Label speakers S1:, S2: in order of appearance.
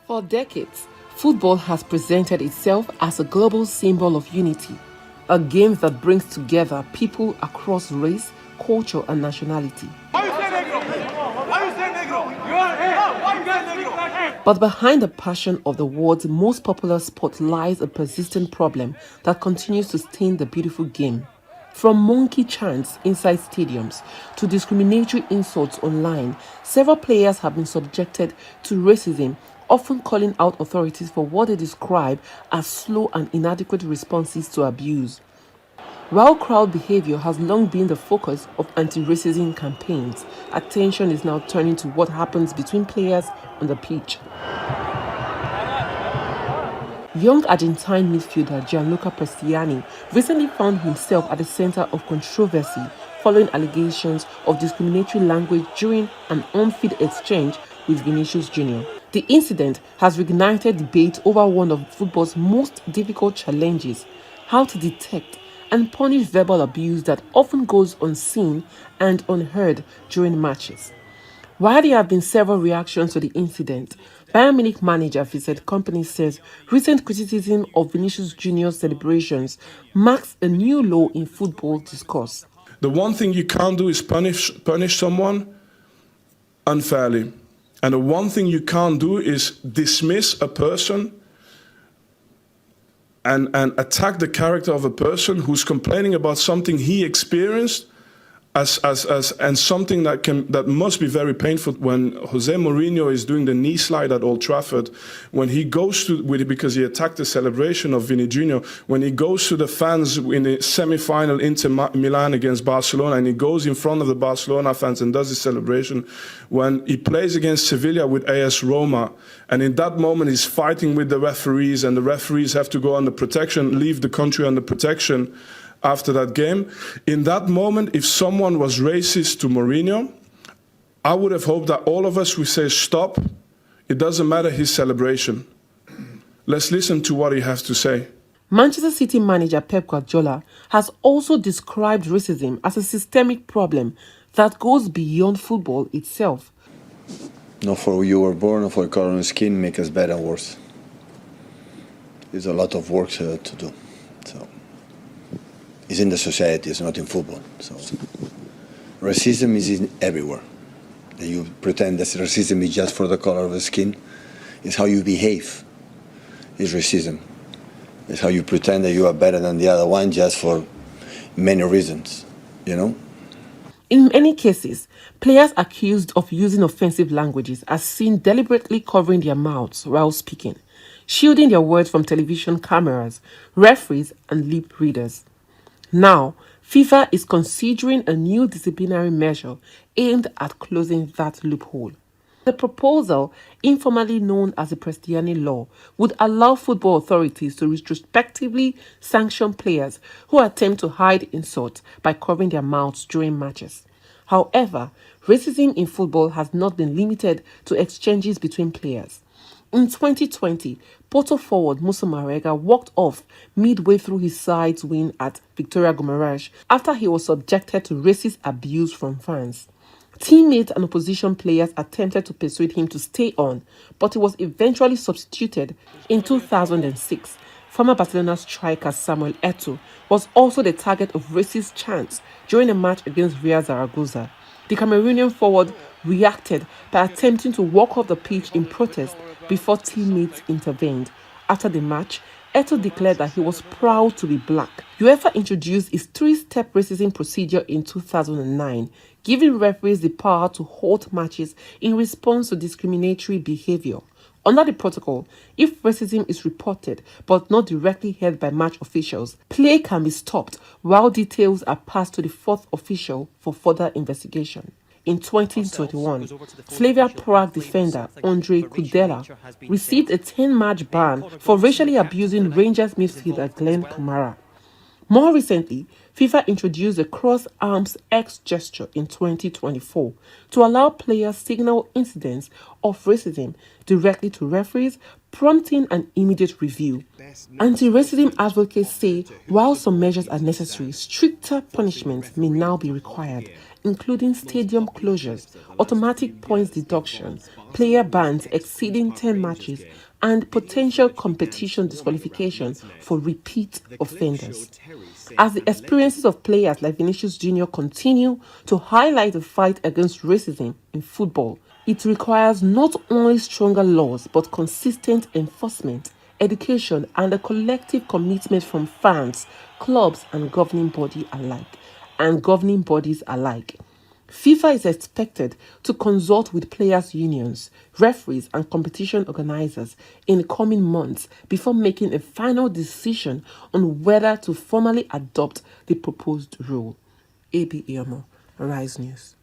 S1: For decades, football has presented itself as a global symbol of unity, a game that brings together people across race, culture, and nationality. But behind the passion of the world's most popular sport lies a persistent problem that continues to stain the beautiful game. From monkey chants inside stadiums to discriminatory insults online, several players have been subjected to racism, often calling out authorities for what they describe as slow and inadequate responses to abuse. While crowd behavior has long been the focus of anti-racism campaigns, attention is now turning to what happens between players on the pitch. Young Argentine midfielder Gianluca Prestiani recently found himself at the center of controversy following allegations of discriminatory language during an on-field exchange with Vinicius Jr. The incident has reignited debate over one of football's most difficult challenges: how to detect and punish verbal abuse that often goes unseen and unheard during matches. While there have been several reactions to the incident, Bayern Munich manager Vincent Kompany says recent criticism of Vinicius Jr.'s celebrations marks a new low in football discourse.
S2: The one thing you can't do is punish someone unfairly. And the one thing you can't do is dismiss a person and attack the character of a person who's complaining about something he experienced and something that must be very painful. When Jose Mourinho is doing the knee slide at Old Trafford, when he goes to because he attacked the celebration of Vini Jr., when he goes to the fans in the semi-final Inter Milan against Barcelona, and he goes in front of the Barcelona fans and does his celebration, when he plays against Sevilla with AS Roma, and in that moment he's fighting with the referees, and the referees have to go under protection, leave the country under protection after that game. In that moment, if someone was racist to Mourinho, I would have hoped that all of us would say, stop, it doesn't matter his celebration. Let's listen to what he has to say.
S1: Manchester City manager Pep Guardiola has also described racism as a systemic problem that goes beyond football itself.
S3: Not for who you were born or for the color of skin make us better or worse. There's a lot of work to do. So. It's in the society, it's not in football. So racism is everywhere. You pretend that racism is just for the color of the skin. It's how you behave. It's racism. It's how you pretend that you are better than the other one just for many reasons, you know?
S1: In many cases, players accused of using offensive languages are seen deliberately covering their mouths while speaking, shielding their words from television cameras, referees, and lip readers. Now, FIFA is considering a new disciplinary measure aimed at closing that loophole. The proposal, informally known as the Prestiani Law, would allow football authorities to retrospectively sanction players who attempt to hide insults by covering their mouths during matches. However, racism in football has not been limited to exchanges between players. In 2020, Porto forward Moussa Marega walked off midway through his side's win at Victoria Guimaraes after he was subjected to racist abuse from fans. Teammates and opposition players attempted to persuade him to stay on, but he was eventually substituted. In 2006, former Barcelona striker Samuel Eto'o was also the target of racist chants during a match against Real Zaragoza. The Cameroonian forward reacted by attempting to walk off the pitch in protest before teammates intervened. After the match, Eto'o declared that he was proud to be black. UEFA introduced its three-step racism procedure in 2009, giving referees the power to halt matches in response to discriminatory behavior. Under the protocol, if racism is reported but not directly heard by match officials, play can be stopped while details are passed to the fourth official for further investigation. In 2021, Slavia Prague defender Andrei Kudela received a 10-match ban for racially abusing Rangers midfielder Glenn Kamara. More recently, FIFA introduced a cross-arms X gesture in 2024 to allow players signal incidents of racism directly to referees, prompting an immediate review. Anti-racism advocates say while some measures are necessary, stricter punishments may now be required. including stadium closures, automatic points deduction, player bans exceeding 10 matches, and potential competition disqualification for repeat offenders. As the experiences of players like Vinicius Jr. continue to highlight the fight against racism in football, it requires not only stronger laws but consistent enforcement, education, and a collective commitment from fans, clubs, and governing bodies alike. FIFA is expected to consult with players' unions, referees, and competition organizers in the coming months before making a final decision on whether to formally adopt the proposed rule. AB Iomo, Arise News.